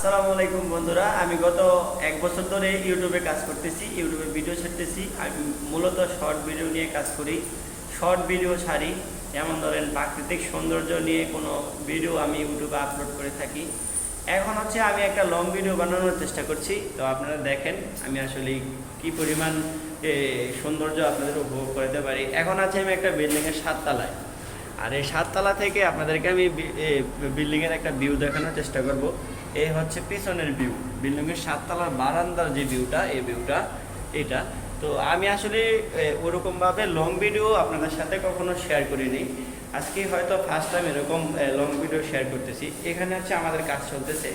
আসসালামু আলাইকুম বন্ধুরা, আমি গত 1 বছর ধরে ইউটিউবে কাজ করতেছি, ইউটিউবে ভিডিও ছাড়তেছি। আমি মূলত শর্ট ভিডিও নিয়ে কাজ করি, শর্ট ভিডিও ছাড়ি। যেমন ধরেন প্রাকৃতিক সৌন্দর্য নিয়ে কোনো ভিডিও আমি ইউটিউবে আপলোড করে থাকি। এখন হচ্ছে আমি একটা লং ভিডিও বানানোর চেষ্টা করছি। তো আপনারা দেখেন আমি আসলে কি পরিমাণ সৌন্দর্য আপনাদের উপভোগ করতে পারি। এখন আছে আমি একটা বিল্ডিংয়ের 7 তলায়, আর এই 7 তলা থেকে আপনাদেরকে আমি বিল্ডিংয়ের একটা ভিউ দেখানোর চেষ্টা করব। এই হচ্ছে পিছনের ভিউ, বিল্ডিংয়ের 7 তলার বারান্দার যে ভিউটা, এই ভিউটা এটা। তো আমি আসলে ওরকমভাবে লং ভিডিও আপনাদের সাথে কখনো শেয়ার করিনি, আজকে হয়তো ফার্স্ট টাইম এরকম লং ভিডিও শেয়ার করতেছি। এখানে হচ্ছে আমাদের কাজ চলতেছে,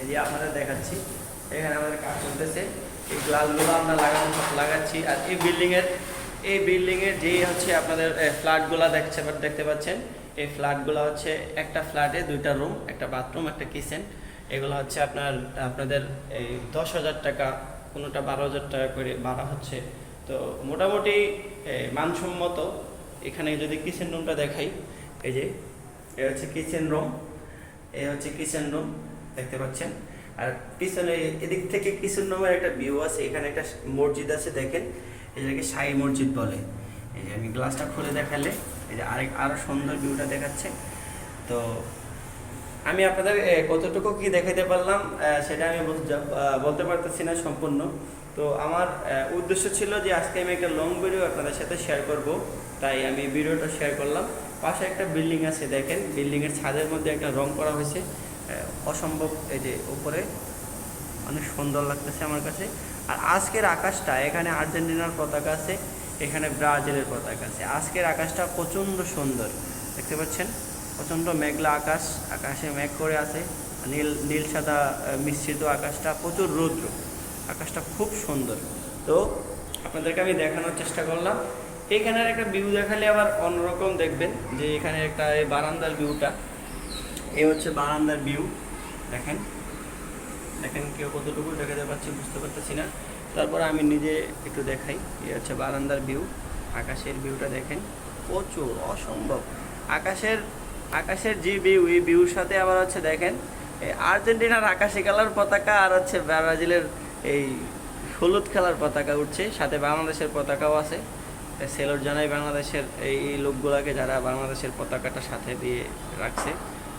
এই যে আপনাদের দেখাচ্ছি, এখানে আমাদের কাজ চলতেছে। এই গ্লাসগুলো আমরা লাগাচ্ছি। আর এই বিল্ডিংয়ের যে হচ্ছে আপনাদের ফ্ল্যাটগুলো দেখতে পাচ্ছেন, এই ফ্ল্যাটগুলো হচ্ছে একটা ফ্ল্যাটে 2টা রুম, একটা বাথরুম, একটা কিচেন। এগুলো হচ্ছে আপনাদের এই 10,000 টাকা, কোনোটা 12,000 টাকা করে ভাড়া হচ্ছে। তো মোটামুটি মানসম্মত। এখানে যদি কিচেন রুমটা দেখাই, এই যে এ হচ্ছে কিচেন রুম, দেখতে পাচ্ছেন। আর পিছনে এদিক থেকে কিচেন রুমের একটা ভিউ আছে, এখানে একটা মসজিদ আছে, দেখেন এটাকে শাহী মসজিদ বলে। এই যে আমি গ্লাসটা খুলে দেখালে এই যে আরো সুন্দর ভিউটা দেখাচ্ছে। তো আমি আপনাদের কতটুকু কি দেখাইতে পারলাম সেটা আমি বলতে পারতেছি না সম্পূর্ণ। তো আমার উদ্দেশ্য ছিল যে আজকে আমি একটা লং ভিডিও আপনাদের সাথে শেয়ার করব, তাই আমি ভিডিওটা শেয়ার করলাম। পাশে একটা বিল্ডিং আছে, দেখেন বিল্ডিংয়ের ছাদের মধ্যে একটা রং করা হয়েছে, অসম্ভব। এই যে উপরে অনেক সুন্দর লাগতেছে আমার কাছে। আর আজকের আকাশটা, এখানে আর্জেন্টিনার পতাকা আছে, এখানে ব্রাজিলের পতাকা আছে। আজকের আকাশটা প্রচণ্ড সুন্দর, দেখতে পাচ্ছেন, প্রচণ্ড মেঘলা আকাশ, আকাশে মেঘ করে আছে, নীল সাদা মিশ্রিত আকাশটা, প্রচুর রৌদ্র, আকাশটা খুব সুন্দর। তো আপনাদেরকে আমি দেখানোর চেষ্টা করলাম। এইখানের একটা ভিউ দেখালে আবার অন্যরকম দেখবেন, যে এখানে একটা এই বারান্দার ভিউটা, এই হচ্ছে বারান্দার ভিউ। দেখেন কেউ কতটুকু দেখাতে পাচ্ছি বুঝতে পারতেছি না। তারপর আমি নিজে একটু দেখাই, এই হচ্ছে বারান্দার ভিউ। আকাশের ভিউটা দেখেন, প্রচুর, অসম্ভব। আকাশের যে ভিউ, এই ভিউর সাথে আবার হচ্ছে দেখেন আর্জেন্টিনার আকাশি কালার পতাকা, আর হচ্ছে ব্রাজিলের এই হলুদ কালার পতাকা উঠছে, সাথে বাংলাদেশের পতাকাও আছে। সেলর জানাই বাংলাদেশের এই লোকগুলোকে যারা বাংলাদেশের পতাকাটা সাথে দিয়ে রাখছে।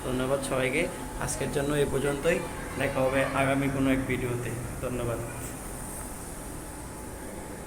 ধন্যবাদ সবাইকে। আজকের জন্য এই পর্যন্তই, দেখা হবে আগামী কোনো এক ভিডিওতে। ধন্যবাদ।